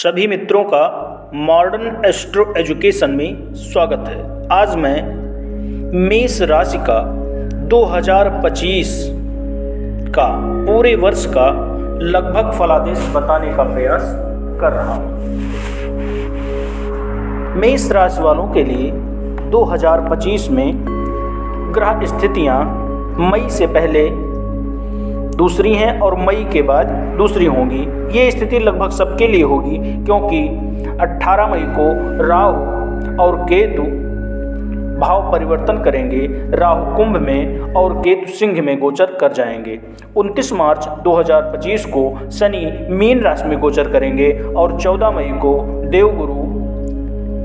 सभी मित्रों का मॉडर्न एस्ट्रो एजुकेशन में स्वागत है। आज मैं मेष राशि का 2025 का पूरे वर्ष का लगभग फलादेश बताने का प्रयास कर रहा हूँ। मेष राशि वालों के लिए 2025 में ग्रह स्थितियाँ मई से पहले दूसरी हैं और मई के बाद दूसरी होंगी। ये स्थिति लगभग सबके लिए होगी क्योंकि 18 मई को राहु और केतु भाव परिवर्तन करेंगे। राहु कुंभ में और केतु सिंह में गोचर कर जाएंगे। 29 मार्च 2025 को शनि मीन राशि में गोचर करेंगे और 14 मई को देवगुरु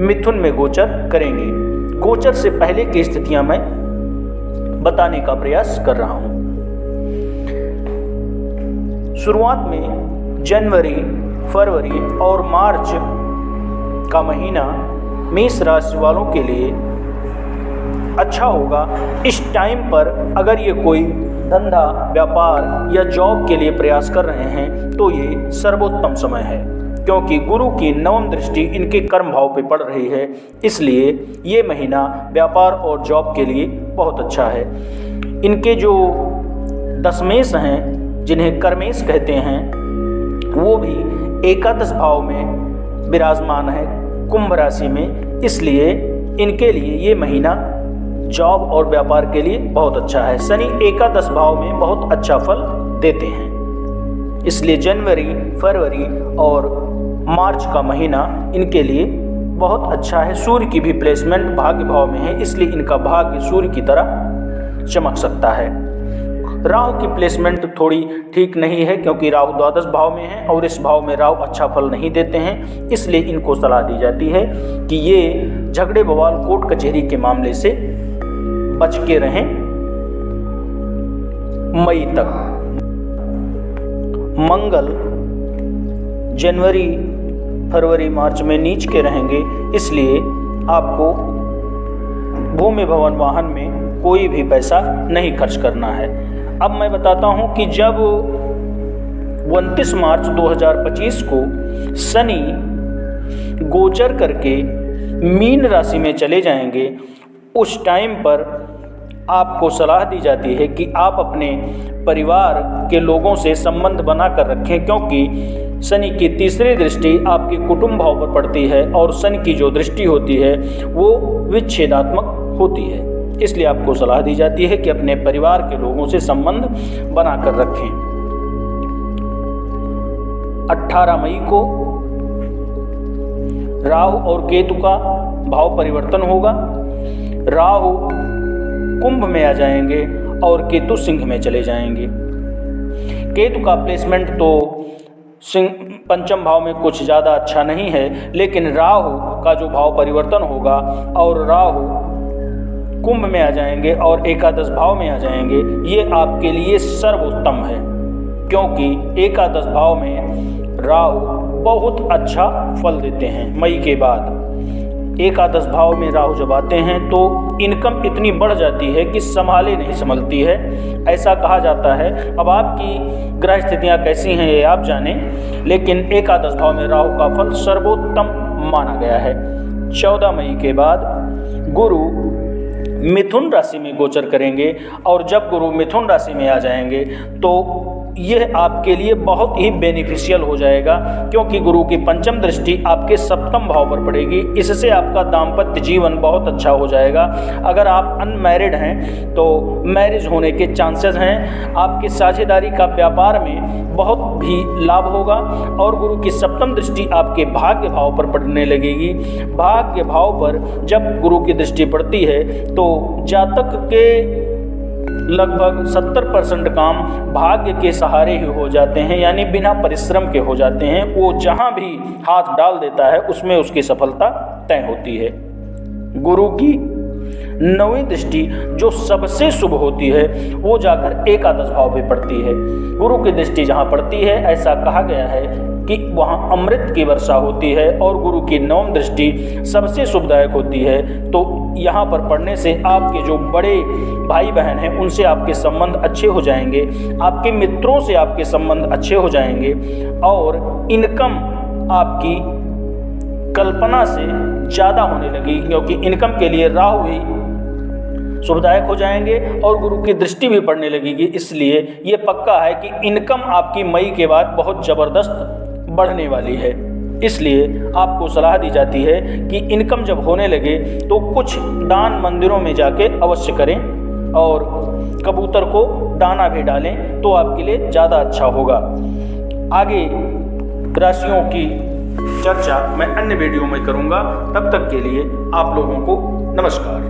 मिथुन में गोचर करेंगे। गोचर से पहले की स्थितियां मैं बताने का प्रयास कर रहा हूं। शुरुआत में जनवरी, फरवरी और मार्च का महीना मेष राशि वालों के लिए अच्छा होगा। इस टाइम पर अगर ये कोई धंधा, व्यापार या जॉब के लिए प्रयास कर रहे हैं तो ये सर्वोत्तम समय है क्योंकि गुरु की नवम दृष्टि इनके कर्म भाव पे पड़ रही है। इसलिए ये महीना व्यापार और जॉब के लिए बहुत अच्छा है। इनके जो दशमेश हैं, जिन्हें कर्मेश कहते हैं, वो भी एकादश भाव में विराजमान है कुंभ राशि में। इसलिए इनके लिए ये महीना जॉब और व्यापार के लिए बहुत अच्छा है। शनि एकादश भाव में बहुत अच्छा फल देते हैं। इसलिए जनवरी, फरवरी और मार्च का महीना इनके लिए बहुत अच्छा है। सूर्य की भी प्लेसमेंट भाग्य भाव में है, इसलिए इनका भाग्य सूर्य की तरह चमक सकता है। राहु की प्लेसमेंट थोड़ी ठीक नहीं है क्योंकि राहु द्वादश भाव में है और इस भाव में राहु अच्छा फल नहीं देते हैं। इसलिए इनको सलाह दी जाती है कि ये झगड़े बवाल, कोर्ट कचहरी के मामले से बच के रहें मई तक। मंगल जनवरी, फरवरी, मार्च में नीच के रहेंगे, इसलिए आपको भूमि, भवन, वाहन में कोई भी पैसा नहीं खर्च करना है। अब मैं बताता हूं कि जब 29 मार्च 2025 को शनि गोचर करके मीन राशि में चले जाएंगे, उस टाइम पर आपको सलाह दी जाती है कि आप अपने परिवार के लोगों से संबंध बना कर रखें क्योंकि शनि की तीसरी दृष्टि आपके कुटुंब भाव पर पड़ती है और शनि की जो दृष्टि होती है वो विच्छेदात्मक होती है। इसलिए आपको सलाह दी जाती है कि अपने परिवार के लोगों से संबंध बनाकर रखें। 18 मई को राहु और केतु का भाव परिवर्तन होगा। राहु कुंभ में आ जाएंगे और केतु सिंह में चले जाएंगे। केतु का प्लेसमेंट तो सिंह पंचम भाव में कुछ ज़्यादा अच्छा नहीं है, लेकिन राहु का जो भाव परिवर्तन होगा और राहु कुंभ में आ जाएंगे और एकादश भाव में आ जाएंगे, ये आपके लिए सर्वोत्तम है क्योंकि एकादश भाव में राहु बहुत अच्छा फल देते हैं। मई के बाद एकादश भाव में राहु जब आते हैं तो इनकम इतनी बढ़ जाती है कि संभाले नहीं संभलती है, ऐसा कहा जाता है। अब आपकी ग्रह स्थितियाँ कैसी हैं ये आप जानें, लेकिन एकादश भाव में राहु का फल सर्वोत्तम माना गया है। 14 मई के बाद गुरु मिथुन राशि में गोचर करेंगे और जब गुरु मिथुन राशि में आ जाएंगे तो यह आपके लिए बहुत ही बेनिफिशियल हो जाएगा क्योंकि गुरु की पंचम दृष्टि आपके सप्तम भाव पर पड़ेगी। इससे आपका दाम्पत्य जीवन बहुत अच्छा हो जाएगा। अगर आप अनमैरिड हैं तो मैरिज होने के चांसेस हैं। आपकी साझेदारी का व्यापार में बहुत भी लाभ होगा और गुरु की सप्तम दृष्टि आपके भाग्य भाव पर पड़ने लगेगी। भाग्य भाव पर जब गुरु की दृष्टि पड़ती है तो जातक के लगभग 70% काम भाग्य के सहारे ही हो जाते हैं, यानी बिना परिश्रम के हो जाते हैं। वो जहाँ भी हाथ डाल देता है उसमें उसकी सफलता तय होती है। गुरु की नवीं दृष्टि जो सबसे शुभ होती है वो जाकर एकादश भाव पे पड़ती है। गुरु की दृष्टि जहाँ पड़ती है, ऐसा कहा गया है कि वहाँ अमृत की वर्षा होती है और गुरु की नवम दृष्टि सबसे शुभदायक होती है। तो यहाँ पर पढ़ने से आपके जो बड़े भाई बहन हैं उनसे आपके संबंध अच्छे हो जाएंगे, आपके मित्रों से आपके संबंध अच्छे हो जाएंगे और इनकम आपकी कल्पना से ज़्यादा होने लगेगी, क्योंकि इनकम के लिए राहु ही शुभदायक हो जाएंगे और गुरु की दृष्टि भी पड़ने लगेगी। इसलिए ये पक्का है कि इनकम आपकी मई के बाद बहुत ज़बरदस्त बढ़ने वाली है। इसलिए आपको सलाह दी जाती है कि इनकम जब होने लगे तो कुछ दान मंदिरों में जाके अवश्य करें और कबूतर को दाना भी डालें तो आपके लिए ज़्यादा अच्छा होगा। आगे राशियों की चर्चा मैं अन्य वीडियो में करूँगा। तब तक के लिए आप लोगों को नमस्कार।